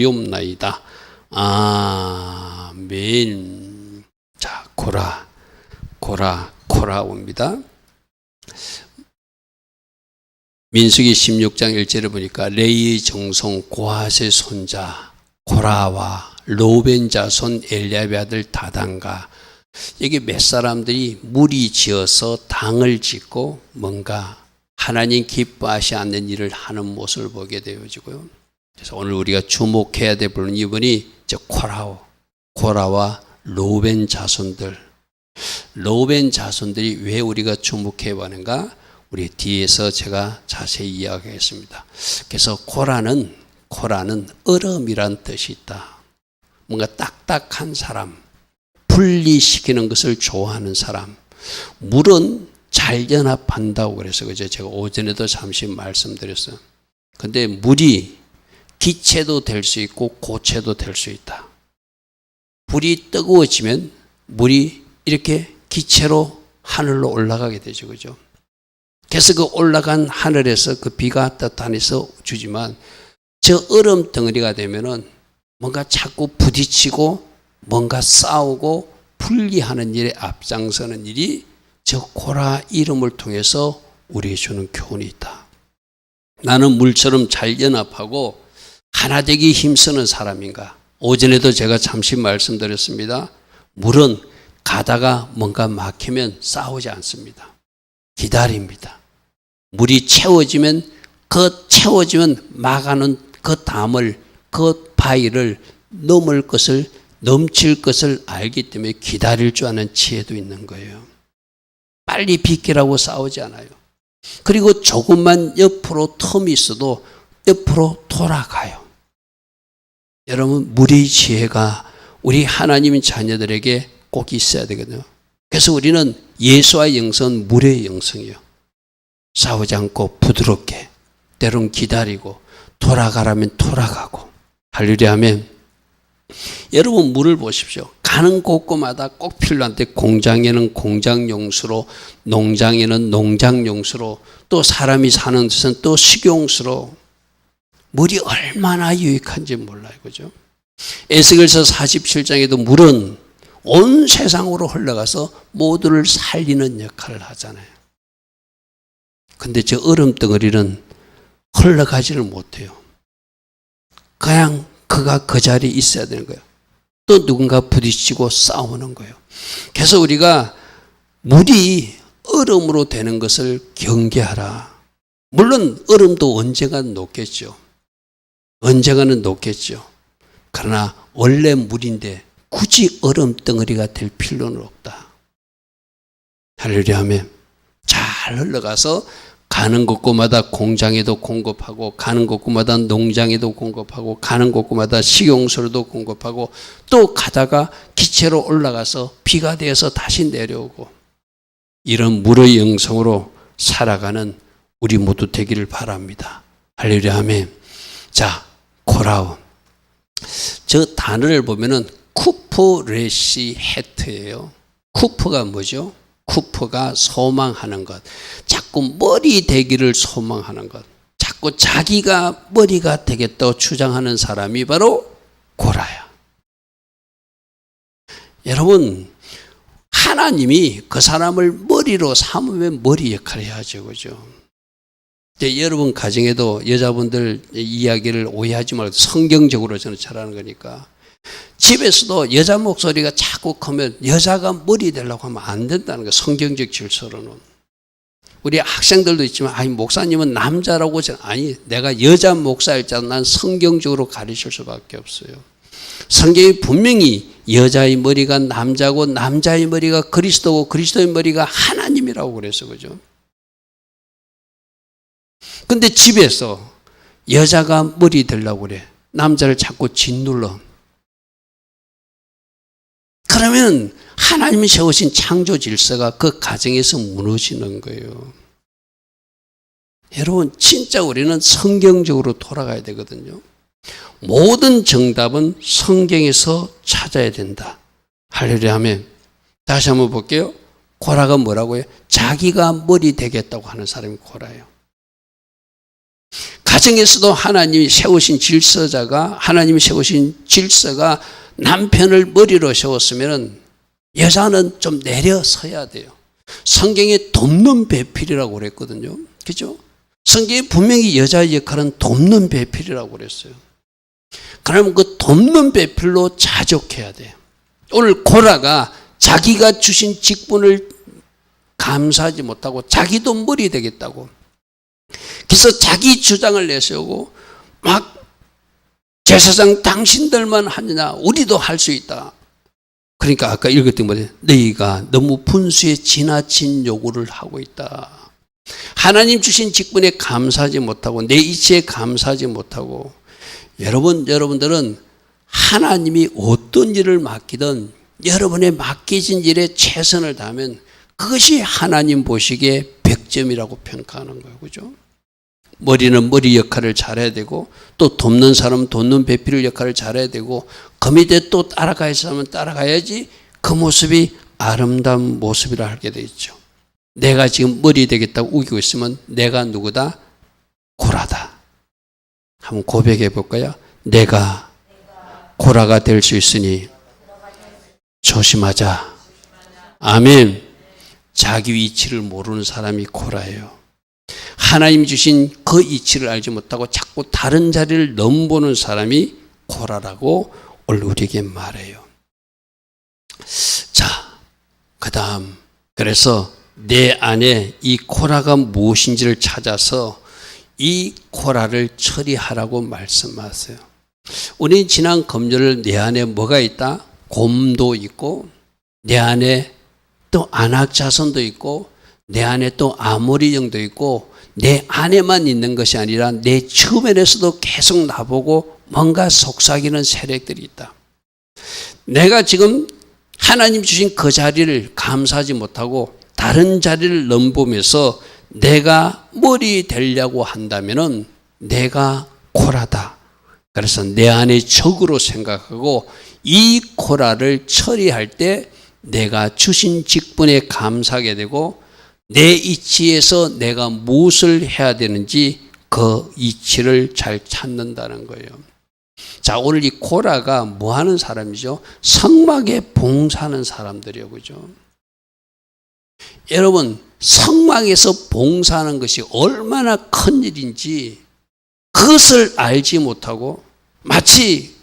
없나이다. 아멘. 자, 고라옵니다. 민수기 16장 1절을 보니까 레이의 정성 고핫의 손자 고라와 로벤 자손 엘리압의 아들 다단과 여기 몇 사람들이 무리 지어서 당을 짓고 뭔가 하나님 기뻐하시 않는 일을 하는 모습을 보게 되어지고요. 그래서 오늘 우리가 주목해야 될 분은 이분이 고라와 로벤 자손들이 왜 우리가 주목해야 하는가? 우리 뒤에서 제가 자세히 이야기하겠습니다. 그래서 고라는 얼음이란 뜻이 있다. 뭔가 딱딱한 사람, 분리시키는 것을 좋아하는 사람. 물은 잘 연합한다고 그래서 그죠? 제가 오전에도 잠시 말씀드렸어요. 근데 물이 기체도 될 수 있고 고체도 될 수 있다. 불이 뜨거워지면 물이 이렇게 기체로 하늘로 올라가게 되죠. 그죠? 그래서 그 올라간 하늘에서 그 비가 따뜻해서 주지만 저 얼음 덩어리가 되면은 뭔가 자꾸 부딪히고 뭔가 싸우고 분리하는 일에 앞장서는 일이 저 고라 이름을 통해서 우리에게 주는 교훈이 있다. 나는 물처럼 잘 연합하고 하나 되기 힘쓰는 사람인가? 오전에도 제가 잠시 말씀드렸습니다. 물은 가다가 뭔가 막히면 싸우지 않습니다. 기다립니다. 물이 채워지면 막아놓은 그 담을, 그 바위를 넘칠 것을 알기 때문에 기다릴 줄 아는 지혜도 있는 거예요. 빨리 비키라고 싸우지 않아요. 그리고 조금만 옆으로 텀이 있어도 옆으로 돌아가요. 여러분, 물의 지혜가 우리 하나님의 자녀들에게 꼭 있어야 되거든요. 그래서 우리는 예수와 영성은 물의 영성이에요. 싸우지 않고 부드럽게, 때론 기다리고, 돌아가라면 돌아가고. 할렐루야 하면 여러분, 물을 보십시오. 가는 곳곳마다 꼭 필요한데 공장에는 공장용수로, 농장에는 농장용수로, 또 사람이 사는 데서는 또 식용수로 물이 얼마나 유익한지 몰라요. 그죠? 에스겔서 47장에도 물은 온 세상으로 흘러가서 모두를 살리는 역할을 하잖아요. 근데 저 얼음 덩어리는 흘러가지를 못해요. 그냥 그가 그 자리에 있어야 되는 거예요. 또 누군가 부딪히고 싸우는 거예요. 그래서 우리가 물이 얼음으로 되는 것을 경계하라. 물론 얼음도 언젠가는 녹겠죠. 그러나 원래 물인데 굳이 얼음 덩어리가 될 필요는 없다. 할렐루야 하면 잘 흘러가서 가는 곳곳마다 공장에도 공급하고, 가는 곳곳마다 농장에도 공급하고, 가는 곳곳마다 식용수로도 공급하고, 또 가다가 기체로 올라가서 비가 되어서 다시 내려오고, 이런 물의 영성으로 살아가는 우리 모두 되기를 바랍니다. 할렐루야 아멘. 자, 고라움. 저 단어를 보면은 쿠프레시 헤트예요. 쿠프가 뭐죠? 쿠프가 소망하는 것. 자꾸 머리 되기를 소망하는 것. 자꾸 자기가 머리가 되겠다고 주장하는 사람이 바로 고라야. 여러분, 하나님이 그 사람을 머리로 삼으면 머리 역할을 해야죠. 그죠? 여러분 가정에도 여자분들 이야기를 오해하지 말고 성경적으로 저는 잘하는 거니까. 집에서도 여자 목소리가 자꾸 크면 여자가 머리 되려고 하면 안 된다는 거예요. 성경적 질서로는. 우리 학생들도 있지만, 아니, 목사님은 남자라고. 아니, 내가 여자 목사일지라도 난 성경적으로 가르칠 수밖에 없어요. 성경이 분명히 여자의 머리가 남자고, 남자의 머리가 그리스도고, 그리스도의 머리가 하나님이라고 그래서 그죠. 근데 집에서 여자가 머리 되려고 그래. 남자를 자꾸 짓눌러. 그러면 하나님이 세우신 창조 질서가 그 가정에서 무너지는 거예요. 여러분, 진짜 우리는 성경적으로 돌아가야 되거든요. 모든 정답은 성경에서 찾아야 된다. 할렐루야 하면 다시 한번 볼게요. 고라가 뭐라고 해요? 자기가 머리 되겠다고 하는 사람이 고라예요. 가정에서도 하나님이 세우신 질서가 남편을 머리로 세웠으면 여자는 좀 내려서야 돼요. 성경에 돕는 배필이라고 그랬거든요. 그죠? 성경에 분명히 여자의 역할은 돕는 배필이라고 그랬어요. 그러면 그 돕는 배필로 자족해야 돼요. 오늘 고라가 자기가 주신 직분을 감사하지 못하고 자기도 머리 되겠다고, 그래서 자기 주장을 내세우고 막 제사장 당신들만 하느냐, 우리도 할 수 있다. 그러니까 아까 읽었던 거예요. 너희가 너무 분수에 지나친 요구를 하고 있다. 하나님 주신 직분에 감사하지 못하고 내 이치에 감사하지 못하고, 여러분들은 하나님이 어떤 일을 맡기든 여러분의 맡겨진 일에 최선을 다하면 그것이 하나님 보시기에 100점이라고 평가하는 거예요. 그죠? 머리는 머리 역할을 잘해야 되고, 또 돕는 사람은 돕는 배필 역할을 잘해야 되고, 그 밑에 또 따라가야 하면 따라가야지 그 모습이 아름다운 모습이라 하게 되어 있죠. 내가 지금 머리 되겠다고 우기고 있으면 내가 누구다? 고라다. 한번 고백해 볼까요? 내가 고라가 될 수 있으니 조심하자. 아멘. 자기 위치를 모르는 사람이 고라예요. 하나님 주신 그 이치를 알지 못하고 자꾸 다른 자리를 넘보는 사람이 고라라고 오늘 우리에게 말해요. 자, 그 다음, 그래서 내 안에 이 고라가 무엇인지를 찾아서 이 고라를 처리하라고 말씀하세요. 우리 지난 금요일 내 안에 뭐가 있다? 곰도 있고, 내 안에 또 안악자손도 있고, 내 안에 또 아모리 영도 있고, 내 안에만 있는 것이 아니라 내 주변에서도 계속 나보고 뭔가 속삭이는 세력들이 있다. 내가 지금 하나님 주신 그 자리를 감사하지 못하고 다른 자리를 넘보면서 내가 머리 되려고 한다면은 내가 고라다. 그래서 내 안에 적으로 생각하고 이 고라를 처리할 때 내가 주신 직분에 감사하게 되고, 내 이치에서 내가 무엇을 해야 되는지 그 이치를 잘 찾는다는 거예요. 자, 오늘 이 고라가 뭐 하는 사람이죠? 성막에 봉사하는 사람들이에요. 그죠? 여러분, 성막에서 봉사하는 것이 얼마나 큰 일인지 그것을 알지 못하고, 마치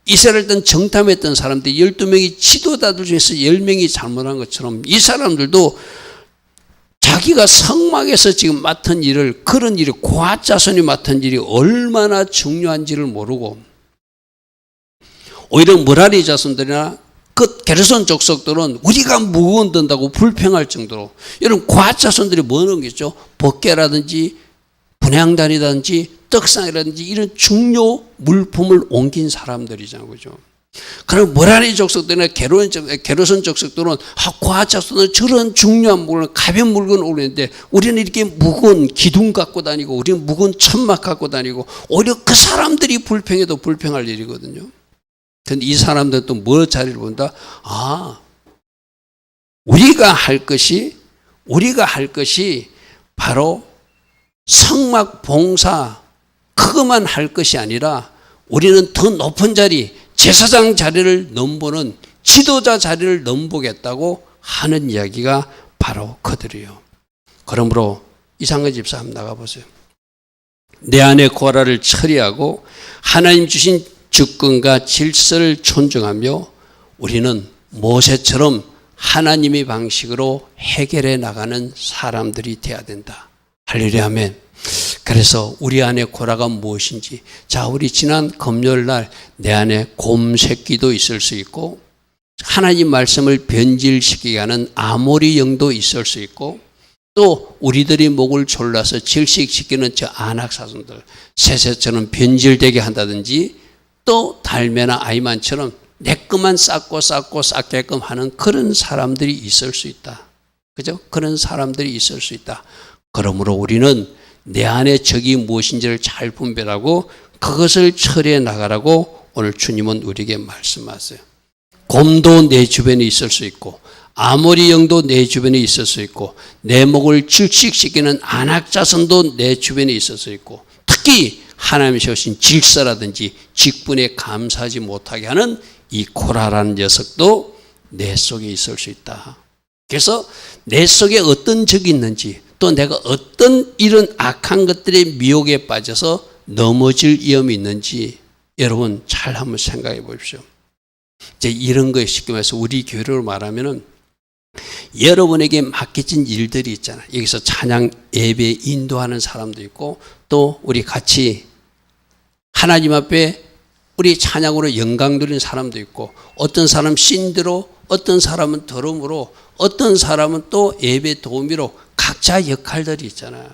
이스라엘 때 정탐했던 사람들 12명이 지도자들 중에서 10명이 잘못한 것처럼 이 사람들도 자기가 성막에서 지금 맡은 일을, 그런 일이 고아자손이 맡은 일이 얼마나 중요한지를 모르고, 오히려 므라리 자손들이나 그 게르손 족속들은 우리가 무거운 든다고 불평할 정도로, 여러분 고아자손들이 뭐 넣은 게 있죠? 법궤라든지 분향단이라든지 떡상이라든지 이런 중요 물품을 옮긴 사람들이잖아요. 그죠? 그럼 므라리 족속들이나 게르손 족속들은 고아자손은 저런 중요한 물건, 가벼운 물건을 올리는데 우리는 이렇게 무거운 기둥 갖고 다니고, 우리는 무거운 천막 갖고 다니고, 오히려 그 사람들이 불평해도 불평할 일이거든요. 그런데 이 사람들은 또 뭐 자리를 본다? 아, 우리가 할 것이 바로 성막 봉사 그것만 할 것이 아니라 우리는 더 높은 자리, 제사장 자리를 넘보는, 지도자 자리를 넘보겠다고 하는 이야기가 바로 그들이에요. 그러므로 이상근 집사 한번 나가보세요. 내 안에 고라를 처리하고 하나님 주신 주권과 질서를 존중하며 우리는 모세처럼 하나님의 방식으로 해결해 나가는 사람들이 되어야 된다. 할렐루야, 아멘. 그래서 우리 안에 고라가 무엇인지, 자, 우리 지난 금요일 날 내 안에 곰 새끼도 있을 수 있고, 하나님 말씀을 변질시키게 하는 아모리 영도 있을 수 있고, 또 우리들이 목을 졸라서 질식시키는 저 안악사슴들, 새새처럼 변질되게 한다든지, 또 달매나 아이만처럼 내 것만 쌓게끔 하는 그런 사람들이 있을 수 있다. 그죠? 그런 사람들이 있을 수 있다. 그러므로 우리는 내 안에 적이 무엇인지를 잘 분별하고 그것을 처리해 나가라고 오늘 주님은 우리에게 말씀하세요. 곰도 내 주변에 있을 수 있고, 아모리 영도 내 주변에 있을 수 있고, 내 목을 질식시키는 안악자손도 내 주변에 있을 수 있고, 특히 하나님이 세우신 질서라든지 직분에 감사하지 못하게 하는 이 코라라는 녀석도 내 속에 있을 수 있다. 그래서 내 속에 어떤 적이 있는지 또 내가 어떤 이런 악한 것들의 미혹에 빠져서 넘어질 위험이 있는지 여러분 잘 한번 생각해 보십시오. 이제 이런 거에 쉽게 말해서 우리 교회로 말하면은 여러분에게 맡겨진 일들이 있잖아요. 여기서 찬양 예배 인도하는 사람도 있고 또 우리 같이 하나님 앞에 우리 찬양으로 영광 드리는 사람도 있고 어떤 사람 신드로 어떤 사람은 더러움으로 어떤 사람은 또 예배 도우미로 각자 역할들이 있잖아요.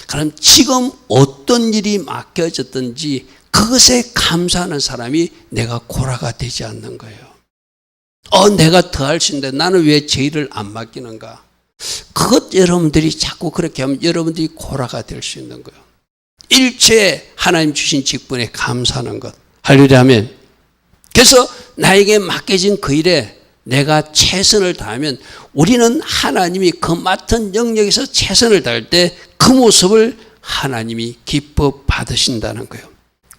그럼 지금 어떤 일이 맡겨졌든지 그것에 감사하는 사람이 내가 고라가 되지 않는 거예요. 내가 더 할 수 있는데 나는 왜 제 일을 안 맡기는가? 그것 여러분들이 자꾸 그렇게 하면 여러분들이 고라가 될 수 있는 거예요. 일체 하나님 주신 직분에 감사하는 것. 할렐루야 아멘. 그래서 나에게 맡겨진 그 일에 내가 최선을 다하면 우리는 하나님이 그 맡은 영역에서 최선을 다할 때 그 모습을 하나님이 기뻐 받으신다는 거예요.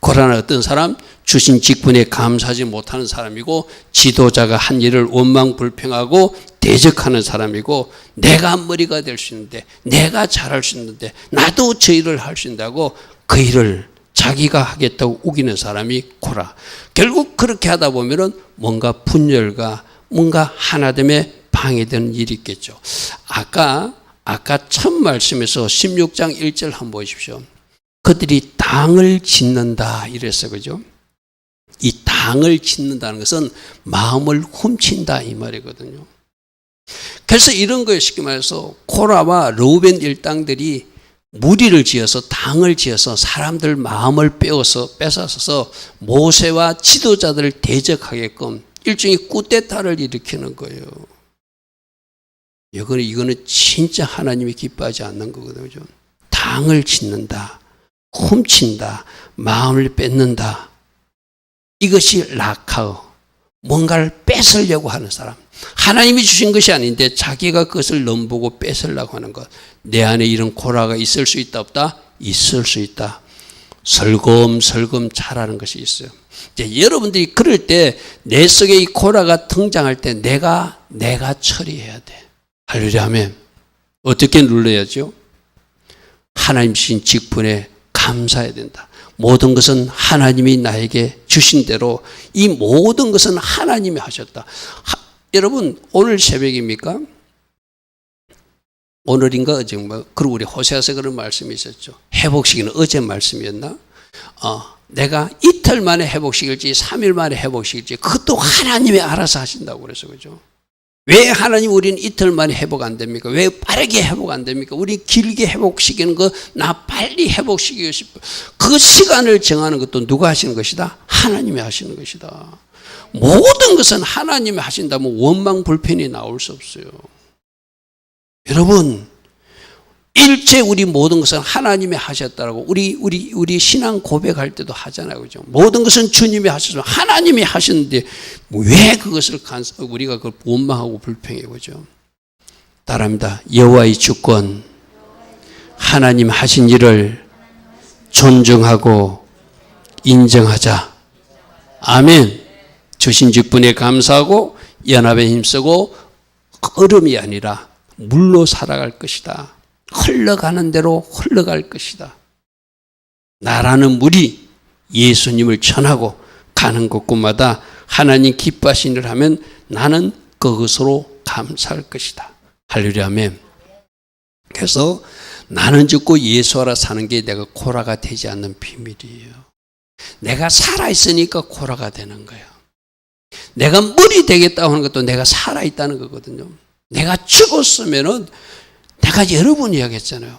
고라는 어떤 사람? 주신 직분에 감사하지 못하는 사람이고 지도자가 한 일을 원망불평하고 대적하는 사람이고 내가 머리가 될 수 있는데 내가 잘할 수 있는데 나도 저 일을 할 수 있다고 그 일을 자기가 하겠다고 우기는 사람이 고라. 결국 그렇게 하다 보면은 뭔가 분열과 뭔가 하나됨에 방해되는 일이 있겠죠. 아까 첫 말씀에서 16장 1절 한번 보십시오. 그들이 당을 짓는다 이랬어요. 그죠? 이 당을 짓는다는 것은 마음을 훔친다 이 말이거든요. 그래서 이런 거에 쉽게 말해서 코라와 르우벤 일당들이 무리를 지어서 당을 지어서 사람들 마음을 뺏어서 모세와 지도자들을 대적하게끔 일종의 쿠데타를 일으키는 거예요. 이거는 진짜 하나님이 기뻐하지 않는 거거든요. 당을 짓는다, 훔친다, 마음을 뺏는다. 이것이 라카오, 뭔가를 뺏으려고 하는 사람. 하나님이 주신 것이 아닌데 자기가 그것을 넘보고 뺏으려고 하는 것. 내 안에 이런 고라가 있을 수 있다 없다? 있을 수 있다. 설금설금 자라는 것이 있어요. 이제 여러분들이 그럴 때 내 속에 이 고라가 등장할 때 내가 처리해야 돼. 할렐루야 아멘. 어떻게 눌러야죠? 하나님 주신 직분에 감사해야 된다. 모든 것은 하나님이 나에게 주신 대로 이 모든 것은 하나님이 하셨다. 여러분 오늘 새벽입니까? 오늘인가 어제인가? 그리고 우리 호세아서 그런 말씀이 있었죠. 회복시기는 어제 말씀이었나? 내가 이틀 만에 회복시킬지 3일 만에 회복시킬지 그것도 하나님이 알아서 하신다고 그래서 그죠? 왜 하나님 우리는 이틀 만에 회복 안 됩니까? 왜 빠르게 회복 안 됩니까? 우리 길게 회복시키는 거 나 빨리 회복시키고 싶어. 그 시간을 정하는 것도 누가 하시는 것이다? 하나님이 하시는 것이다. 모든 것은 하나님이 하신다면 원망 불편이 나올 수 없어요. 여러분 일체 우리 모든 것은 하나님이 하셨다라고 우리 신앙 고백할 때도 하잖아요. 그죠? 모든 것은 주님이 하셔서 하나님이 하셨는데 왜 그것을 우리가 그걸 원망하고 불평해 보죠. 따라합니다. 여호와의 주권, 하나님 하신 일을 존중하고 인정하자. 아멘. 주신 직분에 감사하고 연합에 힘쓰고 얼음이 아니라 물로 살아갈 것이다. 흘러가는 대로 흘러갈 것이다. 나라는 물이 예수님을 전하고 가는 곳곳마다 하나님 기뻐하신 일을 하면 나는 그것으로 감사할 것이다. 할렐루야 아멘. 그래서 나는 죽고 예수하라 사는 게 내가 코라가 되지 않는 비밀이에요. 내가 살아있으니까 코라가 되는 거예요. 내가 물이 되겠다고 하는 것도 내가 살아있다는 거거든요. 내가 죽었으면은 내가 여러 번 이야기했잖아요.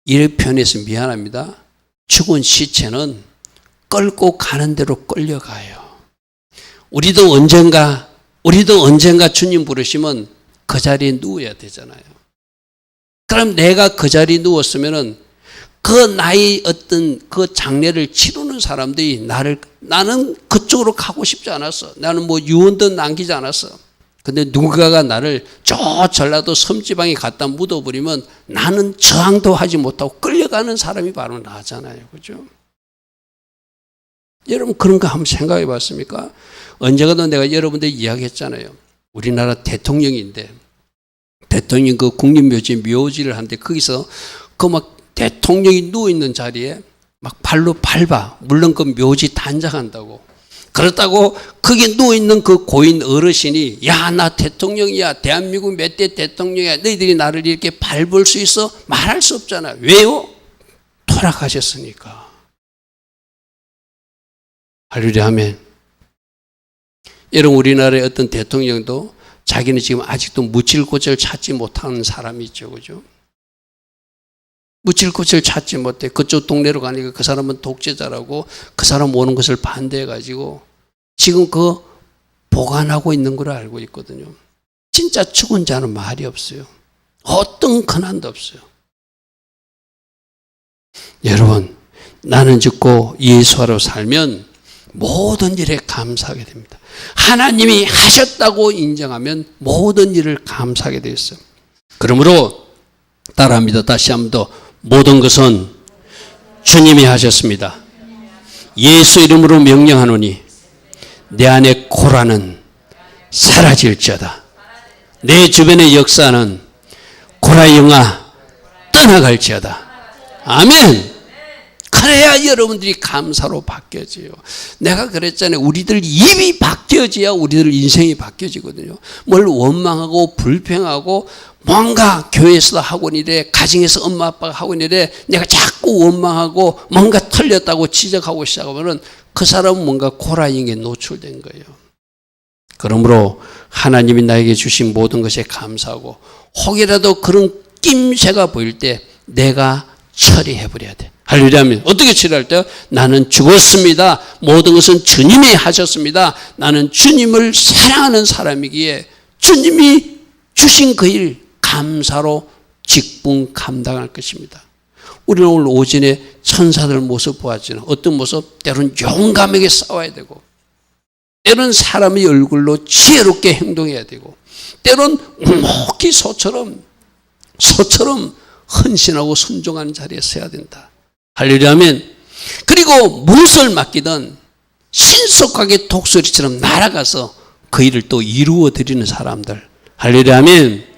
이를 표현해서 미안합니다. 죽은 시체는 끌고 가는 대로 끌려가요. 우리도 언젠가 주님 부르시면 그 자리에 누워야 되잖아요. 그럼 내가 그 자리에 누웠으면은 그 나의 어떤 그 장례를 치르는 사람들이 나는 그쪽으로 가고 싶지 않았어. 나는 뭐 유언도 남기지 않았어. 근데 누군가가 나를 저 전라도 섬지방에 갖다 묻어버리면 나는 저항도 하지 못하고 끌려가는 사람이 바로 나잖아요. 그죠? 여러분 그런 거 한번 생각해 봤습니까? 언제가도 내가 여러분들 이야기했잖아요. 우리나라 대통령인데 대통령 그 국립묘지 묘지를 하는데 거기서 그 막 대통령이 누워있는 자리에 막 발로 밟아. 물론 그 묘지 단장한다고. 그렇다고 거기 누워있는 그 고인 어르신이 야, 나 대통령이야. 대한민국 몇 대 대통령이야. 너희들이 나를 이렇게 밟을 수 있어? 말할 수 없잖아. 왜요? 돌아가셨으니까. 할렐루야 아멘. 여러분 우리나라의 어떤 대통령도 자기는 지금 아직도 묻힐 곳을 찾지 못하는 사람이 있죠. 그죠? 묻힐 곳을 찾지 못해. 그쪽 동네로 가니까 그 사람은 독재자라고 그 사람 오는 것을 반대해가지고 지금 그 보관하고 있는 걸 알고 있거든요. 진짜 죽은 자는 말이 없어요. 어떤 근한도 없어요. 여러분, 나는 죽고 예수하러 살면 모든 일에 감사하게 됩니다. 하나님이 하셨다고 인정하면 모든 일을 감사하게 되어 있어요. 그러므로 따라합니다. 다시 한 번 더. 모든 것은 주님이 하셨습니다. 예수 이름으로 명령하노니 내 안에 고라는 사라질지어다. 내 주변의 역사는 고라 영아 떠나갈지어다. 아멘. 그래야 여러분들이 감사로 바뀌어져요. 내가 그랬잖아요. 우리들 입이 바뀌어져야 우리들 인생이 바뀌어지거든요. 뭘 원망하고 불평하고 뭔가 교회에서 학원 이래, 가정에서 엄마 아빠가 학원 이래, 내가 자꾸 원망하고 뭔가 틀렸다고 지적하고 시작하면 그 사람은 뭔가 고라잉에 노출된 거예요. 그러므로 하나님이 나에게 주신 모든 것에 감사하고 혹이라도 그런 낌새가 보일 때 내가 처리해버려야 돼. 할렐루야. 어떻게 처리할 때요? 나는 죽었습니다. 모든 것은 주님이 하셨습니다. 나는 주님을 사랑하는 사람이기에 주님이 주신 그 일 감사로 직분 감당할 것입니다. 우리는 오늘 오전에 천사들 모습 보았잖아요. 어떤 모습? 때로는 용감하게 싸워야 되고 때로는 사람의 얼굴로 지혜롭게 행동해야 되고 때로는 묵묵히 소처럼 헌신하고 순종하는 자리에 서야 된다. 할렐루야 아멘. 그리고 무엇을 맡기든 신속하게 독수리처럼 날아가서 그 일을 또 이루어드리는 사람들. 할렐루야 아멘.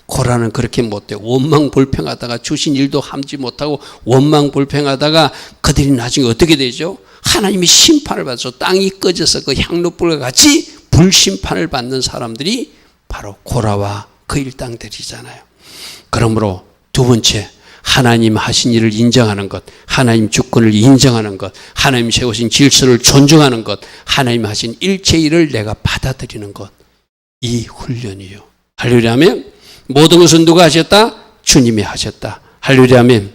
고라는 그렇게 못해. 원망 불평하다가 주신 일도 함지 못하고 원망 불평하다가 그들이 나중에 어떻게 되죠? 하나님이 심판을 받아서 땅이 꺼져서 그 향로불과 같이 불심판을 받는 사람들이 바로 고라와 그 일당들이잖아요. 그러므로 두 번째, 하나님 하신 일을 인정하는 것, 하나님 주권을 인정하는 것, 하나님 세우신 질서를 존중하는 것, 하나님 하신 일체 일을 내가 받아들이는 것, 이 훈련이요. 할렐루야 아멘. 모든 것은 누가 하셨다? 주님이 하셨다. 할렐루야 아멘.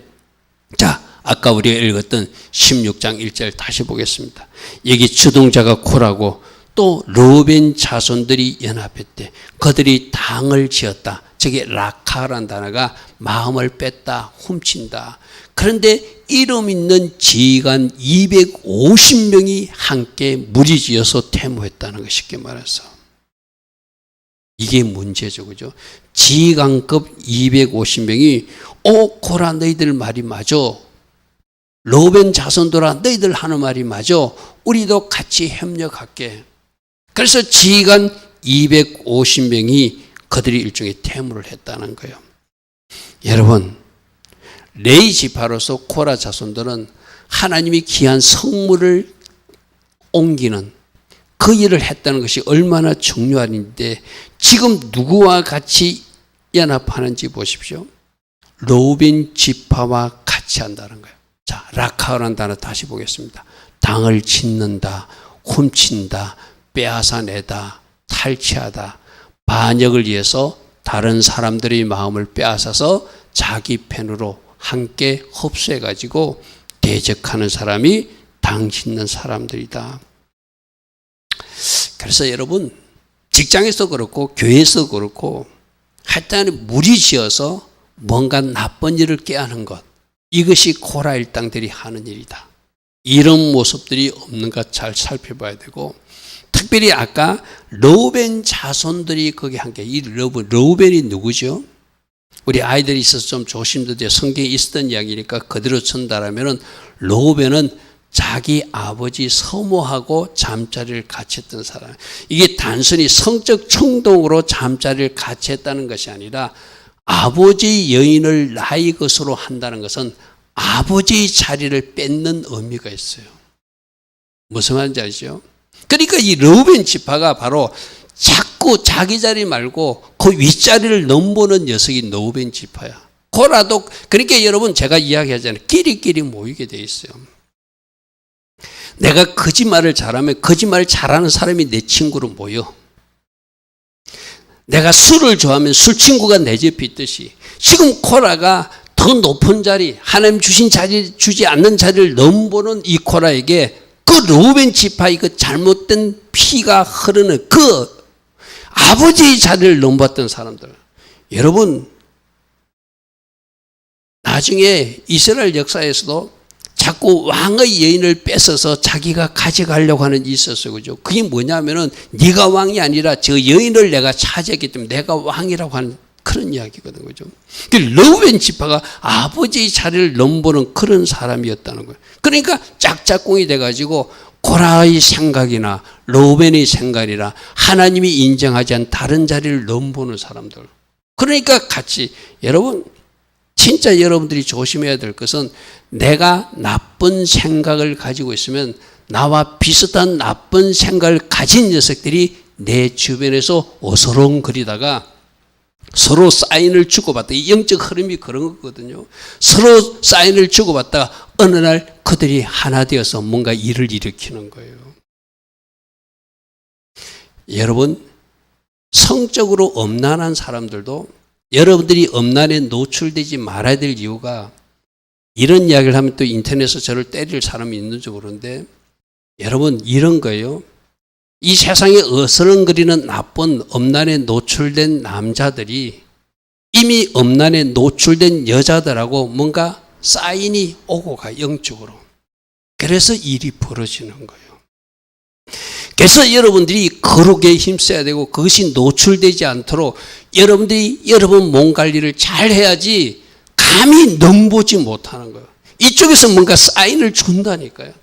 자, 아까 우리가 읽었던 16장 1절 다시 보겠습니다. 여기 주동자가 고라고 또 르우벤 자손들이 연합했대. 그들이 당을 지었다. 저게 라카라는 단어가 마음을 뺐다, 훔친다. 그런데 이름 있는 지휘관 250명이 함께 무리지어서 퇴모했다는 거 쉽게 말해서. 이게 문제죠. 그죠? 지휘관급 250명이 고라 너희들 말이 맞아. 르우벤 자손들아 너희들 하는 말이 맞아. 우리도 같이 협력할게. 그래서 지휘관 250명이 그들이 일종의 퇴무를 했다는 거예요. 여러분, 레위 지파로서 코라 자손들은 하나님이 귀한 성물을 옮기는 그 일을 했다는 것이 얼마나 중요한 일인데 지금 누구와 같이 연합하는지 보십시오. 르우벤 지파와 같이 한다는 거예요. 자, 라카라는 단어 다시 보겠습니다. 당을 짓는다, 훔친다, 빼앗아내다, 탈취하다, 반역을 위해서 다른 사람들의 마음을 빼앗아서 자기 편으로 함께 흡수해가지고 대적하는 사람이 당 짓는 사람들이다. 그래서 여러분, 직장에서 그렇고 교회에서 그렇고 하여튼 무리지어서 뭔가 나쁜 일을 꾀하는 것, 이것이 고라 일당들이 하는 일이다. 이런 모습들이 없는가 잘 살펴봐야 되고, 특별히 아까 르우벤 자손들이 거기 함께, 이 르우벤이 누구죠? 우리 아이들이 있어서 좀 조심도 돼요. 성경에 있었던 이야기니까 그대로 전달하면은 르우벤은 자기 아버지 서모하고 잠자리를 같이 했던 사람. 이게 단순히 성적衝動으로 잠자리를 같이 했다는 것이 아니라 아버지 여인을 나의 것으로 한다는 것은 아버지의 자리를 뺏는 의미가 있어요. 무슨 말인지 아시죠? 그러니까 이 르우벤 지파가 바로 자꾸 자기 자리 말고 그 윗자리를 넘보는 녀석이 르우벤 지파야. 고라도, 그러니까 여러분 제가 이야기하잖아요. 끼리끼리 모이게 돼 있어요. 내가 거짓말을 잘하면 거짓말 잘하는 사람이 내 친구로 모여. 내가 술을 좋아하면 술 친구가 내 집에 있듯이 지금 코라가 더 높은 자리, 하나님 주신 자리, 주지 않는 자리를 넘보는 이 코라에게 그 르우벤 지파의 그 잘못된 피가 흐르는 그 아버지의 자리를 넘봤던 사람들. 여러분, 나중에 이스라엘 역사에서도 자꾸 왕의 여인을 뺏어서 자기가 가져가려고 하는 일이 있었어요. 그죠? 그게 뭐냐면은 네가 왕이 아니라 저 여인을 내가 차지했기 때문에 내가 왕이라고 하는 그런 이야기거든. 그죠? 르우벤 지파가 아버지의 자리를 넘보는 그런 사람이었다는 거예요. 그러니까 짝짝꿍이 돼가지고 고라의 생각이나 르우벤의 생각이나 하나님이 인정하지 않은 다른 자리를 넘보는 사람들. 그러니까 같이, 여러분, 진짜 여러분들이 조심해야 될 것은 내가 나쁜 생각을 가지고 있으면 나와 비슷한 나쁜 생각을 가진 녀석들이 내 주변에서 어서렁거리다가 서로 사인을 주고받다. 이 영적 흐름이 그런 거거든요. 서로 사인을 주고받다가 어느 날 그들이 하나 되어서 뭔가 일을 일으키는 거예요. 여러분, 성적으로 엄난한 사람들도 여러분들이 엄난에 노출되지 말아야 될 이유가, 이런 이야기를 하면 또 인터넷에서 저를 때릴 사람이 있는지 모르는데, 여러분 이런 거예요. 이 세상에 어슬렁거리는 나쁜 엄난에 노출된 남자들이 이미 엄난에 노출된 여자들하고 뭔가 사인이 오고 가, 영적으로. 그래서 일이 벌어지는 거예요. 그래서 여러분들이 거룩에 힘써야 되고 그것이 노출되지 않도록 여러분들이 여러분 몸 관리를 잘 해야지 감히 넘보지 못하는 거예요. 이쪽에서 뭔가 사인을 준다니까요.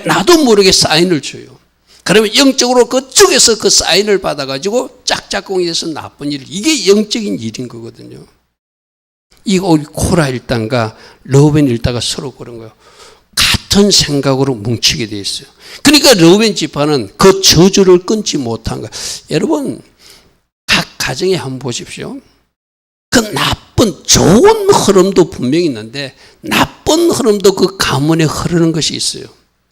나도 모르게 사인을 줘요. 그러면 영적으로 그쪽에서 그 사인을 받아가지고 짝짝꿍이 돼서 나쁜 일, 이게 영적인 일인 거거든요. 이거 우리 코라 일당과 르우벤 일당가 서로 그런 거예요. 같은 생각으로 뭉치게 돼 있어요. 그러니까 르우벤 지파는 그 저주를 끊지 못한 거예요. 여러분, 각 가정에 한번 보십시오. 그 나쁜 좋은 흐름도 분명히 있는데 나쁜 흐름도 그 가문에 흐르는 것이 있어요.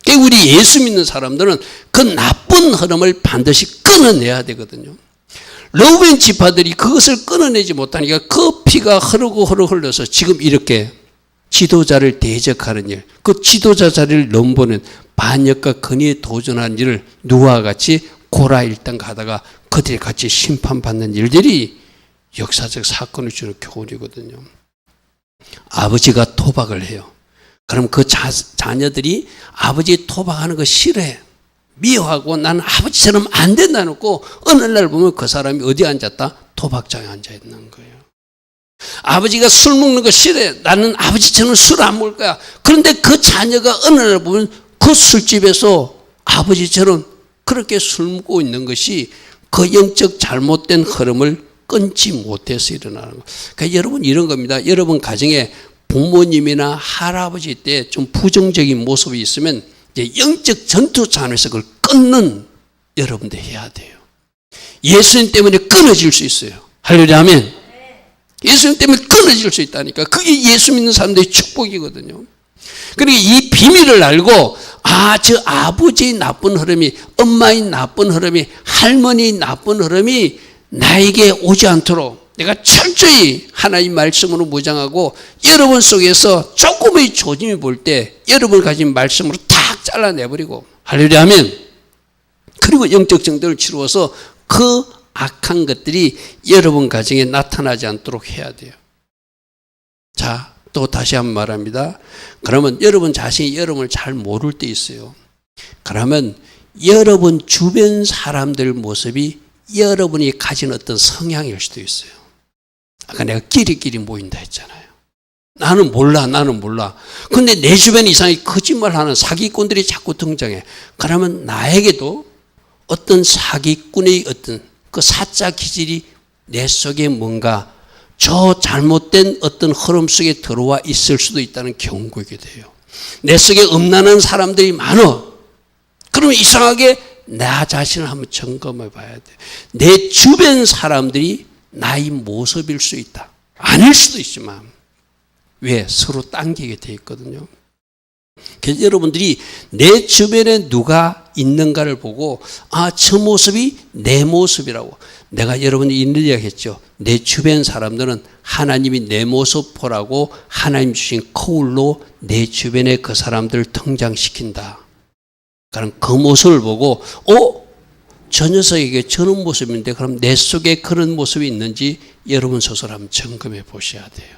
그러니까 우리 예수 믿는 사람들은 그 나쁜 흐름을 반드시 끊어내야 되거든요. 르우벤 지파들이 그것을 끊어내지 못하니까 그 피가 흐르고 흘러서 지금 이렇게 지도자를 대적하는 일, 그 지도자 자리를 넘보는 반역과 근위에 도전하는 일을 누구와 같이 고라 일당 가다가 그들이 같이 심판받는 일들이 역사적 사건을 주는 교훈이거든요. 아버지가 토박을 해요. 그럼 그 자녀들이 아버지 토박하는 거 싫어해. 미워하고 나는 아버지처럼 안 된다 놓고 어느 날 보면 그 사람이 어디 앉았다? 토박장에 앉아 있는 거예요. 아버지가 술 먹는 거 싫어해. 나는 아버지처럼 술 안 먹을 거야. 그런데 그 자녀가 어느 날 보면 그 술집에서 아버지처럼 그렇게 술 먹고 있는 것이 그 영적 잘못된 흐름을 끊지 못해서 일어나는 거예요. 그러니까 여러분 이런 겁니다. 여러분 가정에 부모님이나 할아버지 때 좀 부정적인 모습이 있으면 이제 영적 전투차원에서 그걸 끊는 여러분들 해야 돼요. 예수님 때문에 끊어질 수 있어요. 할렐루야 아멘. 예수님 때문에 끊어질 수 있다니까. 그게 예수 믿는 사람들의 축복이거든요. 그러니까 이 비밀을 알고 저 아버지의 나쁜 흐름이, 엄마의 나쁜 흐름이, 할머니의 나쁜 흐름이 나에게 오지 않도록 내가 철저히 하나님 말씀으로 무장하고 여러분 속에서 조금의 조짐이 볼 때 여러분을 가진 말씀으로 탁 잘라내버리고, 할렐루야 아멘. 그리고 영적 정도를 치루어서 그 악한 것들이 여러분 가정에 나타나지 않도록 해야 돼요. 자, 또 다시 한번 말합니다. 그러면 여러분 자신이 여러분을 잘 모를 때 있어요. 그러면 여러분 주변 사람들 모습이 여러분이 가진 어떤 성향일 수도 있어요. 아까 내가 끼리끼리 모인다 했잖아요. 나는 몰라. 근데 내 주변에 이상하게 거짓말하는 사기꾼들이 자꾸 등장해. 그러면 나에게도 어떤 사기꾼의 어떤 그 사자 기질이 내 속에 뭔가 저 잘못된 어떤 흐름 속에 들어와 있을 수도 있다는 경고이게 돼요. 내 속에 음란한 사람들이 많아. 그러면 이상하게 나 자신을 한번 점검해 봐야 돼. 내 주변 사람들이 나의 모습일 수 있다. 아닐 수도 있지만 왜? 서로 당기게 돼 있거든요. 그래서 여러분들이 내 주변에 누가 있는가를 보고 저 모습이 내 모습이라고. 내가 여러분이 있는 이야기 했죠. 내 주변 사람들은 하나님이 내 모습 보라고 하나님 주신 거울로 내 주변에 그 사람들을 등장시킨다. 그럼 그 모습을 보고 저 녀석에게 저런 모습인데 그럼 내 속에 그런 모습이 있는지 여러분 스스로 한번 점검해 보셔야 돼요.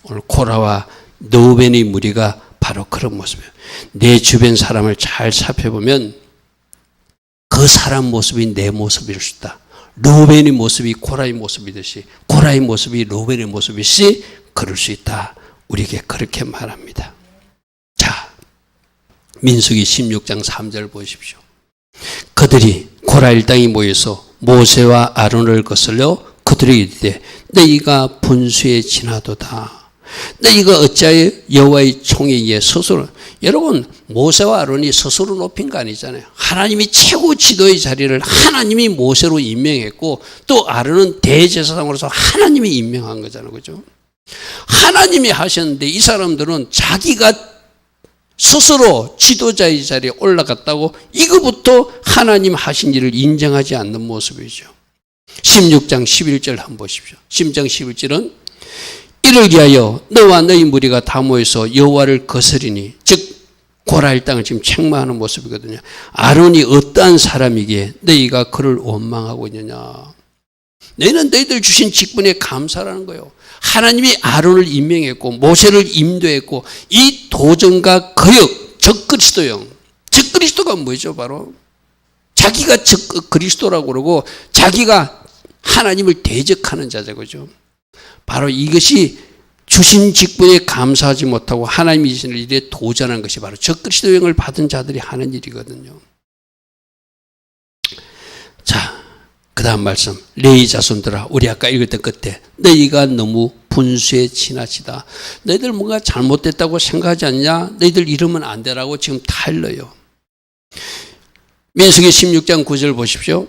오늘 코라와 르우벤의 무리가 바로 그런 모습이에요. 내 주변 사람을 잘 살펴보면 그 사람 모습이 내 모습일 수 있다. 르우벤의 모습이 코라의 모습이듯이 코라의 모습이 르우벤의 모습이듯이 그럴 수 있다. 우리에게 그렇게 말합니다. 자, 민수기 16장 3절 보십시오. 그들이 코라 일당이 모여서 모세와 아론을 거슬려 그들에게 이르되 너희가 분수에 지나도다. 너희가 어찌하여 여호와의 총에 의해 스스로. 여러분 모세와 아론이 스스로 높인 거 아니잖아요. 하나님이 최고 지도의 자리를 하나님이 모세로 임명했고 또 아론은 대제사장으로서 하나님이 임명한 거잖아요. 그죠? 하나님이 하셨는데 이 사람들은 자기가 스스로 지도자의 자리에 올라갔다고 이거부터 하나님 하신 일을 인정하지 않는 모습이죠. 16장 11절 한번 보십시오. 16장 11절은 이를 위하여 너와 너희 무리가 다 모여서 여호와를 거스리니 즉 고라 일당을 지금 책망하는 모습이거든요. 아론이 어떠한 사람이기에 너희가 그를 원망하고 있느냐. 너희는 너희들 주신 직분에 감사라는 거예요. 하나님이 아론을 임명했고 모세를 인도했고 이 도전과 거역 적그리스도형. 적그리스도가 뭐죠? 바로 자기가 적그리스도라고 그러고 자기가 하나님을 대적하는 자죠. 바로 이것이 주신 직분에 감사하지 못하고 하나님이 주신 일에 도전한 것이 바로 적그리스도형을 받은 자들이 하는 일이거든요. 자, 그 다음 말씀. 레위 자손들아, 우리 아까 읽었던 끝에 너희가 너무 분수에 지나치다. 너희들 뭔가 잘못됐다고 생각하지 않냐? 너희들 이러면 안 되라고 지금 다 일러요. 민수기 16장 9절 보십시오.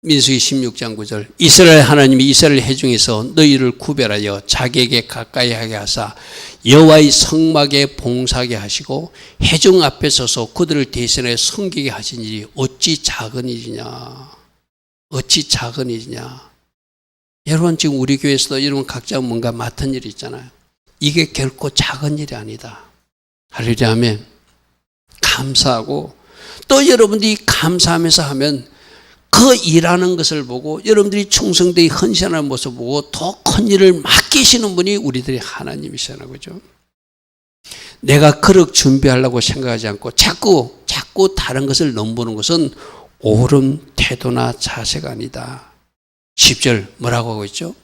민수기 16장 9절. 이스라엘 하나님이 이스라엘 회중에서 너희를 구별하여 자기에게 가까이 하게 하사 여호와의 성막에 봉사하게 하시고 회중 앞에 서서 그들을 대신해 섬기게 하신 일이 어찌 작은 일이냐. 어찌 작은 일이냐. 여러분 지금 우리 교회에서도 여러분 각자 뭔가 맡은 일이 있잖아요. 이게 결코 작은 일이 아니다. 할렐루야 아멘. 감사하고 또 여러분들이 감사하면서 하면 그 일하는 것을 보고 여러분들이 충성되이 헌신하는 모습을 보고 더 큰 일을 맡기시는 분이 우리들의 하나님이시잖아요. 그죠? 내가 그릇 준비하려고 생각하지 않고 자꾸 다른 것을 넘보는 것은 옳은 태도나 자세가 아니다. 10절 뭐라고 하고 있죠?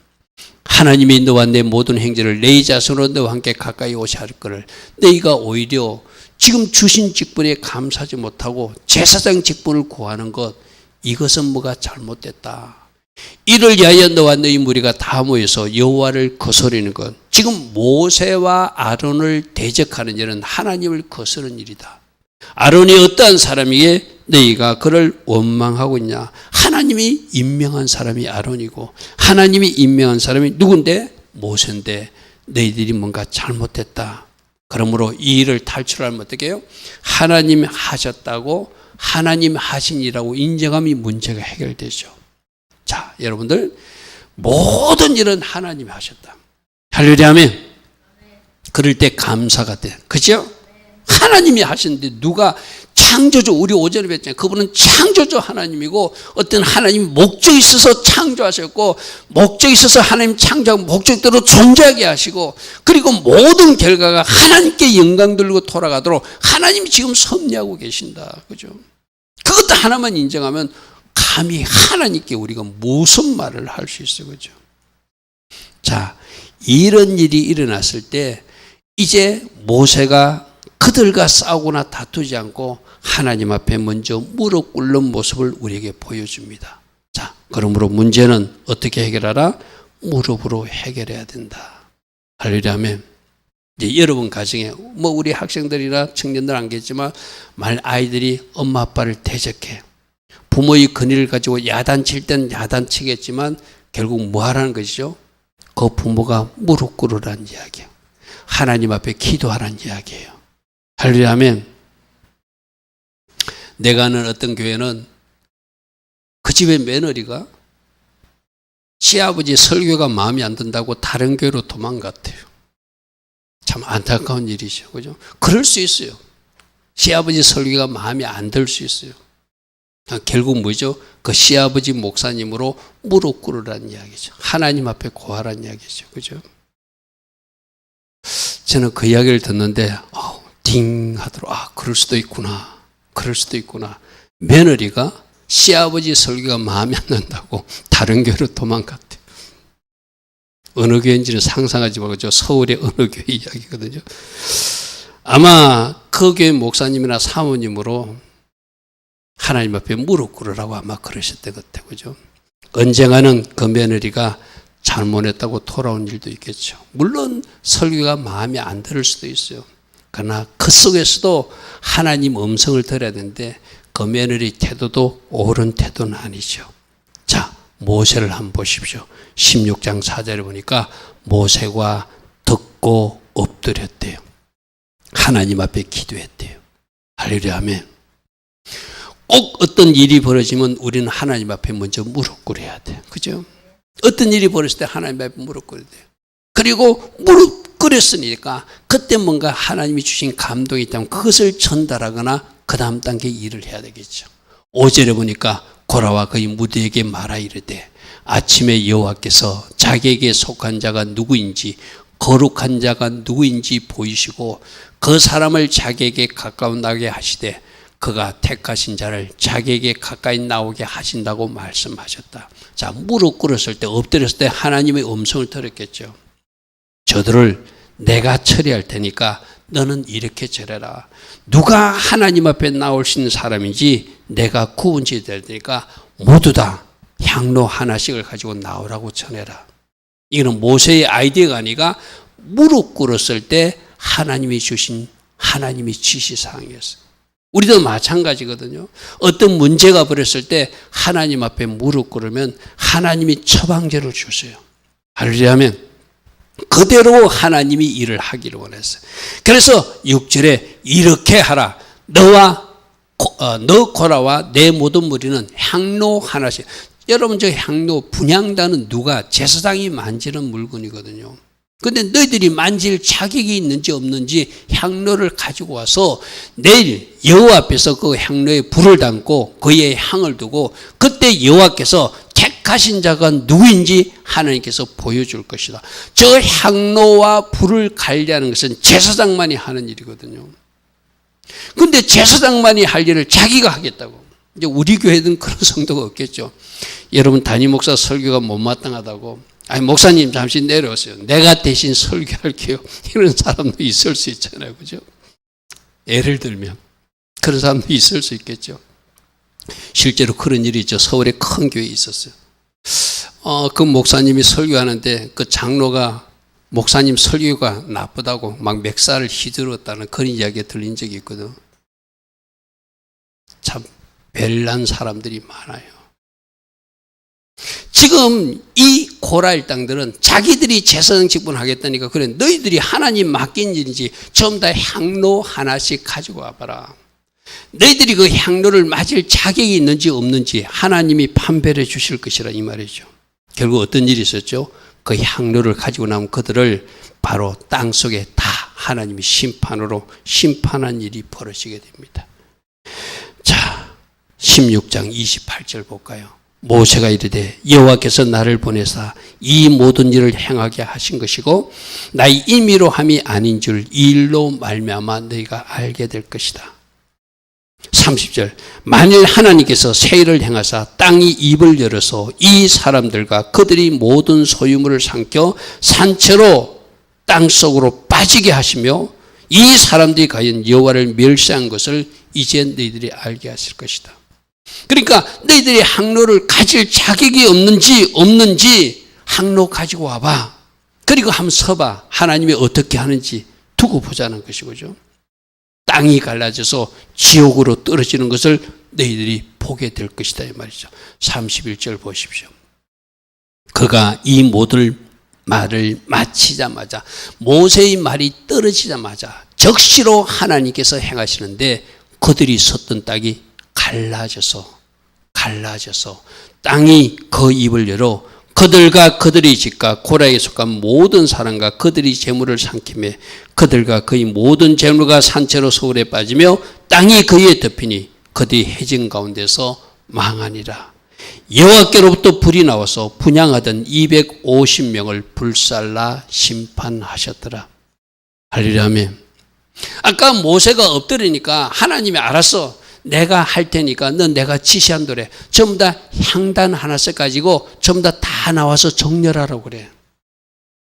하나님이 너와 내 모든 행제를 내 자손으로 너와 함께 가까이 오게 할 거를 너희가 오히려 지금 주신 직분에 감사하지 못하고 제사장 직분을 구하는 것 이것은 뭐가 잘못됐다. 이를 위하여 너와 너희 무리가 다 모여서 여호와를 거스르는 것. 지금 모세와 아론을 대적하는 일은 하나님을 거스르는 일이다. 아론이 어떠한 사람이기에 너희가 그를 원망하고 있냐. 하나님이 임명한 사람이 아론이고 하나님이 임명한 사람이 누군데? 모세인데 너희들이 뭔가 잘못했다. 그러므로 이 일을 탈출하면 어떻게 해요? 하나님 하셨다고 하나님 하신 일이라고 인정함이 문제가 해결되죠. 자, 여러분들 모든 일은 하나님이 하셨다. 할렐루야 아멘. 그럴 때 감사가 돼. 그죠? 하나님이 하시는데 누가 창조주, 우리 오전에 뵀잖아요. 그분은 창조주 하나님이고 어떤 하나님 목적이 있어서 창조하셨고 목적이 있어서 하나님 창조하고 목적대로 존재하게 하시고 그리고 모든 결과가 하나님께 영광 돌리고 돌아가도록 하나님이 지금 섭리하고 계신다. 그죠? 그것도 하나만 인정하면 감히 하나님께 우리가 무슨 말을 할 수 있어요. 그죠? 자, 이런 일이 일어났을 때 이제 모세가 그들과 싸우거나 다투지 않고 하나님 앞에 먼저 무릎 꿇는 모습을 우리에게 보여줍니다. 자, 그러므로 문제는 어떻게 해결하라? 무릎으로 해결해야 된다. 할렐루야 하면 이제 여러분 가정에 뭐 우리 학생들이나 청년들 안 계시지만 만약 아이들이 엄마 아빠를 대적해 부모의 권위를 가지고 야단칠 땐 야단치겠지만 결국 뭐 하라는 것이죠? 그 부모가 무릎 꿇으라는 이야기예요. 하나님 앞에 기도하라는 이야기예요. 할렐루야 하면 내가 아는 어떤 교회는 그 집의 며느리가 시아버지 설교가 마음에 안 든다고 다른 교회로 도망갔대요. 참 안타까운 일이죠. 그죠? 그럴 수 있어요. 시아버지 설교가 마음에 안 들 수 있어요. 결국 뭐죠? 그 시아버지 목사님으로 무릎 꿇으라는 이야기죠. 하나님 앞에 고하라는 이야기죠. 그죠? 저는 그 이야기를 듣는데 띵 하도록 그럴 수도 있구나. 그럴 수도 있구나. 며느리가 시아버지 설교가 마음에 안 든다고 다른 교회로 도망갔대. 어느 교회인지는 상상하지 말고 저 서울의 어느 교회 이야기거든요. 아마 그 교회 목사님이나 사모님으로 하나님 앞에 무릎 꿇으라고 아마 그러셨던 것 같아요. 그죠? 언젠가는 그 며느리가 잘못했다고 돌아온 일도 있겠죠. 물론 설교가 마음에 안 들을 수도 있어요. 그러나 그 속에서도 하나님 음성을 들어야 되는데 그 며느리 태도도 옳은 태도는 아니죠. 자, 모세를 한번 보십시오. 16장 4절에 보니까 모세가 듣고 엎드렸대요. 하나님 앞에 기도했대요. 할렐루야 아멘. 꼭 어떤 일이 벌어지면 우리는 하나님 앞에 먼저 무릎 꿇어야 돼요. 그죠? 어떤 일이 벌어질 때 하나님 앞에 무릎 꿇어야 돼요. 그리고 무릎 꿇었으니까 그때 뭔가 하나님이 주신 감동이 있다면 그것을 전달하거나 그 다음 단계 일을 해야 되겠죠. 5절에 보니까 고라와 그의 무리에게 말하 이르되 아침에 여호와께서 자기에게 속한 자가 누구인지 거룩한 자가 누구인지 보이시고 그 사람을 자기에게 가까운 나게 하시되 그가 택하신 자를 자기에게 가까이 나오게 하신다고 말씀하셨다. 자, 무릎 꿇었을 때 엎드렸을 때 하나님의 음성을 들었겠죠. 저들을 내가 처리할 테니까 너는 이렇게 처리해라. 누가 하나님 앞에 나올 수 있는 사람인지 내가 구분지어 될 테니까 모두 다 향로 하나씩을 가지고 나오라고 전해라. 이거는 모세의 아이디어가 아니라 무릎 꿇었을 때 하나님이 주신 하나님의 지시사항이었어요. 우리도 마찬가지거든요. 어떤 문제가 벌어졌을 때 하나님 앞에 무릎 꿇으면 하나님이 처방제를 주세요. 할렐루야 하면 그대로 하나님이 일을 하기를 원했어요. 그래서 6절에 이렇게 하라. 너 고라와 내 모든 무리는 향로 하나씩. 여러분 저 향로 분향단은 누가 제사장이 만지는 물건이거든요. 근데 너희들이 만질 자격이 있는지 없는지 향로를 가지고 와서 내일 여호와 앞에서 그 향로에 불을 담고 그의 향을 두고 그때 여호와께서 택하신 자가 누구인지 하나님께서 보여줄 것이다. 저 향로와 불을 관리하는 것은 제사장만이 하는 일이거든요. 근데 제사장만이 할 일을 자기가 하겠다고. 이제 우리 교회는 그런 성도가 없겠죠. 여러분 담임 목사 설교가 못마땅하다고 아니 목사님 잠시 내려오세요. 내가 대신 설교할게요. 이런 사람도 있을 수 있잖아요. 그죠? 예를 들면 그런 사람도 있을 수 있겠죠. 실제로 그런 일이 있죠. 서울에 큰 교회에 있었어요. 그 목사님이 설교하는데 그 장로가 목사님 설교가 나쁘다고 막 멱살을 휘두르었다는 그런 이야기가 들린 적이 있거든. 참 별난 사람들이 많아요. 지금 이 고라 일당들은 자기들이 제사장 직분을 하겠다니까 그래 너희들이 하나님 맡긴 일인지 전부 다 향로 하나씩 가지고 와봐라. 너희들이 그 향로를 맞을 자격이 있는지 없는지 하나님이 판별해 주실 것이라 이 말이죠. 결국 어떤 일이 있었죠? 그 향로를 가지고 나면 그들을 바로 땅속에 다 하나님이 심판으로 심판한 일이 벌어지게 됩니다. 자, 16장 28절 볼까요? 모세가 이르되 여호와께서 나를 보내사 이 모든 일을 행하게 하신 것이고 나의 임의로 함이 아닌 줄 이 일로 말미암아 너희가 알게 될 것이다. 30절 만일 하나님께서 새 일을 행하사 땅이 입을 열어서 이 사람들과 그들이 모든 소유물을 삼켜 산채로 땅속으로 빠지게 하시며 이 사람들이 과연 여호와를 멸시한 것을 이제 너희들이 알게 하실 것이다. 그러니까 너희들이 항로를 가질 자격이 없는지 항로 가지고 와봐. 그리고 한번 서봐. 하나님이 어떻게 하는지 두고 보자는 것이죠. 땅이 갈라져서 지옥으로 떨어지는 것을 너희들이 보게 될 것이다 이 말이죠. 31절 보십시오. 그가 이 모든 말을 마치자마자 모세의 말이 떨어지자마자 적시로 하나님께서 행하시는데 그들이 섰던 땅이 갈라져서 땅이 그 입을 열어 그들과 그들의 집과 고라에 속한 모든 사람과 그들이 재물을 삼키매 그들과 그의 모든 재물과 산채로 서울에 빠지며 땅이 그에 덮이니 그들이 해진 가운데서 망하니라. 여호와께로부터 불이 나와서 분향하던 250명을 불살라 심판하셨더라. 할렐루야 아멘. 아까 모세가 엎드리니까 하나님이 알았어. 내가 할 테니까 넌 내가 지시한 대로 전부 다 향단 하나씩 가지고 전부 다 나와서 정렬하라고 그래.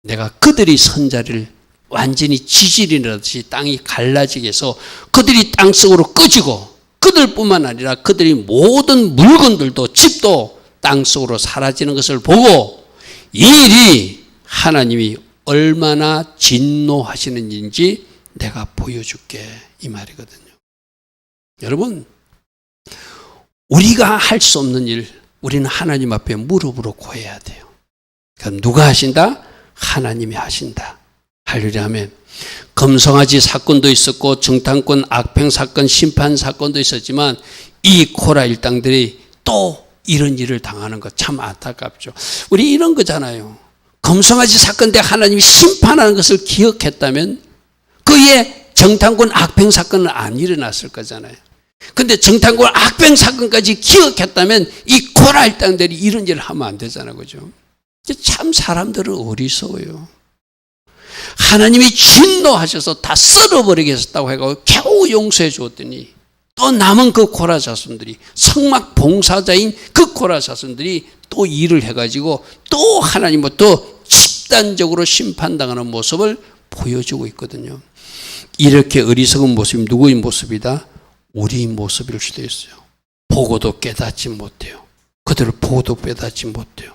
내가 그들이 선 자리를 완전히 지질이라듯이 땅이 갈라지게 해서 그들이 땅속으로 꺼지고 그들뿐만 아니라 그들이 모든 물건들도 집도 땅속으로 사라지는 것을 보고 이 일이 하나님이 얼마나 진노하시는 일인지 내가 보여줄게 이 말이거든요. 여러분, 우리가 할 수 없는 일, 우리는 하나님 앞에 무릎으로 고해야 돼요. 그럼 누가 하신다? 하나님이 하신다. 할렐루야 아멘. 금송아지 사건도 있었고 정탐꾼 악평 사건, 심판 사건도 있었지만 이 코라 일당들이 또 이런 일을 당하는 것 참 안타깝죠. 우리 이런 거잖아요. 금송아지 사건 때 하나님이 심판하는 것을 기억했다면 그의 정탐꾼 악평 사건은 안 일어났을 거잖아요. 근데 정탐꾼 악병 사건까지 기억했다면 이 코라 일당들이 이런 일을 하면 안 되잖아요. 그죠? 참 사람들은 어리석어요. 하나님이 진노하셔서 다 썰어버리게 했다고 해가지고 겨우 용서해 주었더니 또 남은 그 코라 자손들이 성막 봉사자인 그 코라 자손들이 또 일을 해가지고 또 하나님부터 집단적으로 심판당하는 모습을 보여주고 있거든요. 이렇게 어리석은 모습이 누구의 모습이다? 우리 모습일 수도 있어요. 보고도 깨닫지 못해요. 그들을 보고도 깨닫지 못해요.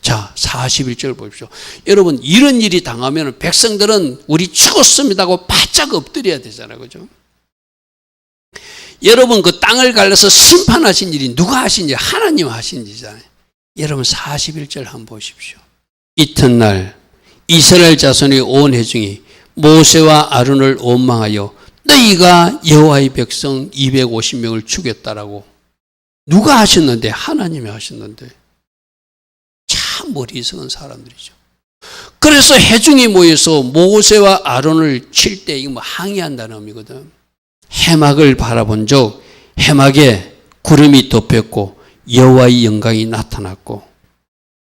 자, 41절 보십시오. 여러분, 이런 일이 당하면 백성들은 우리 죽었습니다 하고 바짝 엎드려야 되잖아요. 그죠? 여러분, 그 땅을 갈라서 심판하신 일이 누가 하신 일? 하나님 하신 일이잖아요. 여러분, 41절 한번 보십시오. 이튿날 이스라엘 자손의 온 회중이 모세와 아론을 원망하여 너희가 여호와의 백성 250명을 죽였다라고. 누가 하셨는데? 하나님이 하셨는데. 참 어리석은 사람들이죠. 그래서 회중이 모여서 모세와 아론을 칠 때 이거 뭐 항의한다는 의미거든. 해막을 바라본 적 해막에 구름이 덮였고 여호와의 영광이 나타났고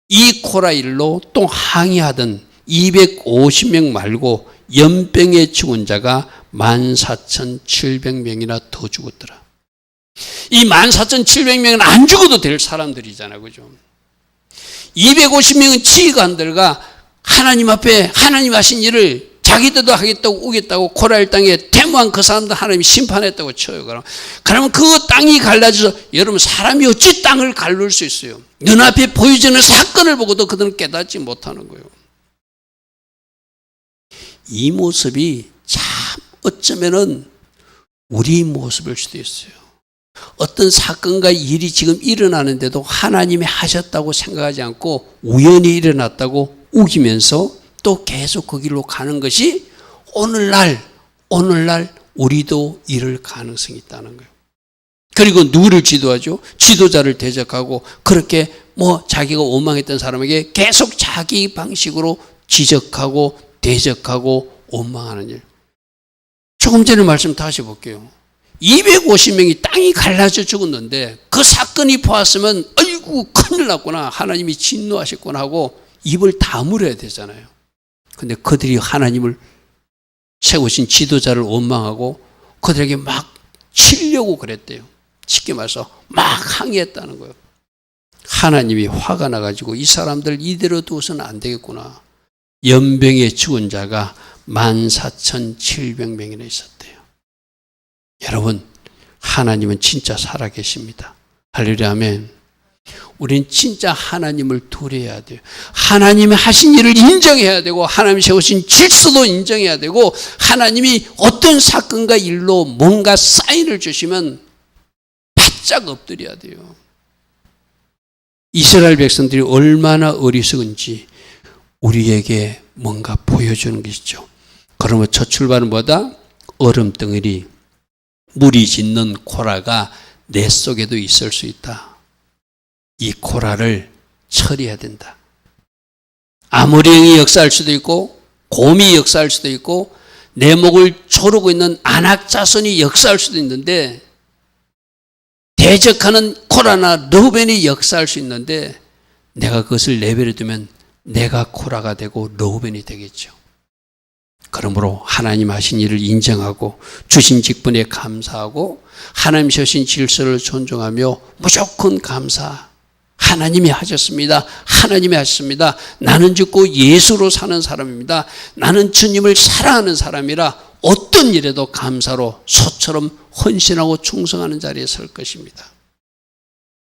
이 코라 일로 또 항의하던 250명 말고 연병에 죽은 자가 14,700명이나 더 죽었더라. 이 14,700명은 안 죽어도 될 사람들이잖아요. 그죠? 250명은 지휘관들과 하나님 앞에 하나님 하신 일을 자기들도 하겠다고 오겠다고 코라일 땅에 데모한 그 사람들 하나님이 심판했다고 쳐요. 그러면 그 땅이 갈라져서 여러분 사람이 어찌 땅을 갈룰 수 있어요? 눈앞에 보여지는 사건을 보고도 그들은 깨닫지 못하는 거예요. 이 모습이 참 어쩌면은 우리 모습일 수도 있어요. 어떤 사건과 일이 지금 일어나는데도 하나님이 하셨다고 생각하지 않고 우연히 일어났다고 우기면서 또 계속 그 길로 가는 것이 오늘날 우리도 이럴 가능성이 있다는 거예요. 그리고 누구를 지도하죠? 지도자를 대적하고 그렇게 자기가 원망했던 사람에게 계속 자기 방식으로 지적하고 대적하고 원망하는 일. 조금 전에 말씀 다시 볼게요. 250명이 땅이 갈라져 죽었는데 그 사건이 보았으면 아이고 큰일 났구나, 하나님이 진노하셨구나 하고 입을 다물어야 되잖아요. 근데 그들이 하나님을 세우신 지도자를 원망하고 그들에게 막 치려고 그랬대요. 쉽게 말해서 막 항의했다는 거예요. 하나님이 화가 나가지고 이 사람들 이대로 두어서는 안 되겠구나. 연병에 죽은 자가 14,700명이나 있었대요. 여러분, 하나님은 진짜 살아계십니다. 할렐루야, 아멘. 우린 진짜 하나님을 두려워해야 돼요. 하나님이 하신 일을 인정해야 되고, 하나님이 세우신 질서도 인정해야 되고, 하나님이 어떤 사건과 일로 뭔가 사인을 주시면 바짝 엎드려야 돼요. 이스라엘 백성들이 얼마나 어리석은지 우리에게 뭔가 보여주는 것이죠. 그러면 첫 출발은 뭐다? 얼음덩어리, 물이 짓는 코라가 내 속에도 있을 수 있다. 이 코라를 처리해야 된다. 아모리형이 역사할 수도 있고, 곰이 역사할 수도 있고, 내 목을 조르고 있는 안악자손이 역사할 수도 있는데, 대적하는 코라나 르우벤이 역사할 수 있는데, 내가 그것을 내버려 두면 내가 코라가 되고 르우벤이 되겠죠. 그러므로 하나님 하신 일을 인정하고 주신 직분에 감사하고 하나님 세우신 질서를 존중하며 무조건 감사. 하나님이 하셨습니다. 하나님이 하셨습니다. 나는 죽고 예수로 사는 사람입니다. 나는 주님을 사랑하는 사람이라 어떤 일에도 감사로 소처럼 헌신하고 충성하는 자리에 설 것입니다.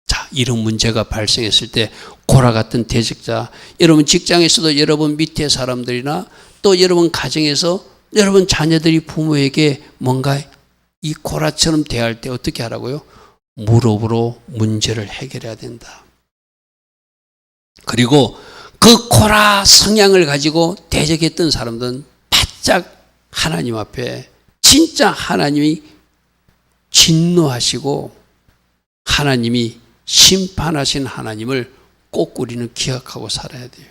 자, 이런 문제가 발생했을 때 고라 같은 대적자, 여러분 직장에서도 여러분 밑에 사람들이나 또 여러분 가정에서 여러분 자녀들이 부모에게 뭔가 이 고라처럼 대할 때 어떻게 하라고요? 무릎으로 문제를 해결해야 된다. 그리고 그 고라 성향을 가지고 대적했던 사람들은 바짝 하나님 앞에 진짜 하나님이 진노하시고 하나님이 심판하신 하나님을 꼭 우리는 기억하고 살아야 돼요.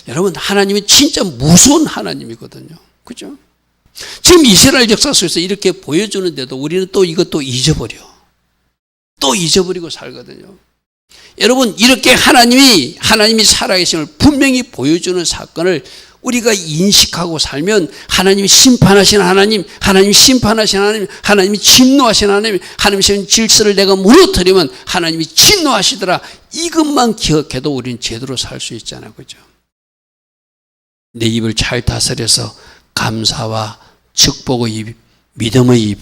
여러분, 하나님이 진짜 무서운 하나님이거든요. 그죠? 지금 이스라엘 역사 속에서 이렇게 보여주는데도 우리는 또 이것도 잊어버려. 또 잊어버리고 살거든요. 여러분, 이렇게 하나님이 살아계심을 분명히 보여주는 사건을 우리가 인식하고 살면 하나님이 심판하신 하나님, 하나님이 심판하신 하나님, 하나님이 진노하신 하나님, 하나님의 질서를 내가 무너뜨리면 하나님이 진노하시더라. 이것만 기억해도 우리는 제대로 살 수 있잖아요. 그죠? 내 입을 잘 다스려서 감사와 축복의 입, 믿음의 입.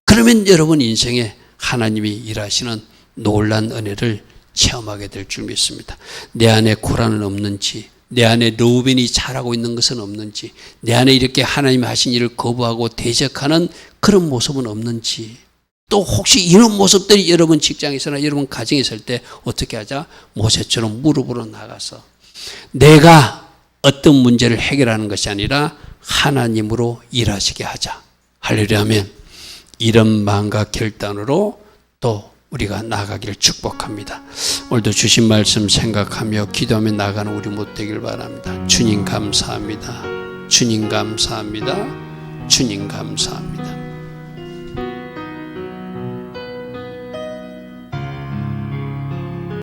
그러면 여러분 인생에 하나님이 일하시는 놀란 은혜를 체험하게 될 줄 믿습니다. 내 안에 고라는 없는지, 내 안에 르우벤이 잘하고 있는 것은 없는지, 내 안에 이렇게 하나님이 하신 일을 거부하고 대적하는 그런 모습은 없는지, 또 혹시 이런 모습들이 여러분 직장에서나 여러분 가정에 있을 때 어떻게 하자? 모세처럼 무릎으로 나가서 내가 어떤 문제를 해결하는 것이 아니라 하나님으로 일하시게 하자. 할렐루야 하면 이런 마음과 결단으로 또 우리가 나아가기를 축복합니다. 오늘도 주신 말씀 생각하며 기도하며 나가는 우리 못 되길 바랍니다. 주님 감사합니다. 주님 감사합니다. 주님 감사합니다.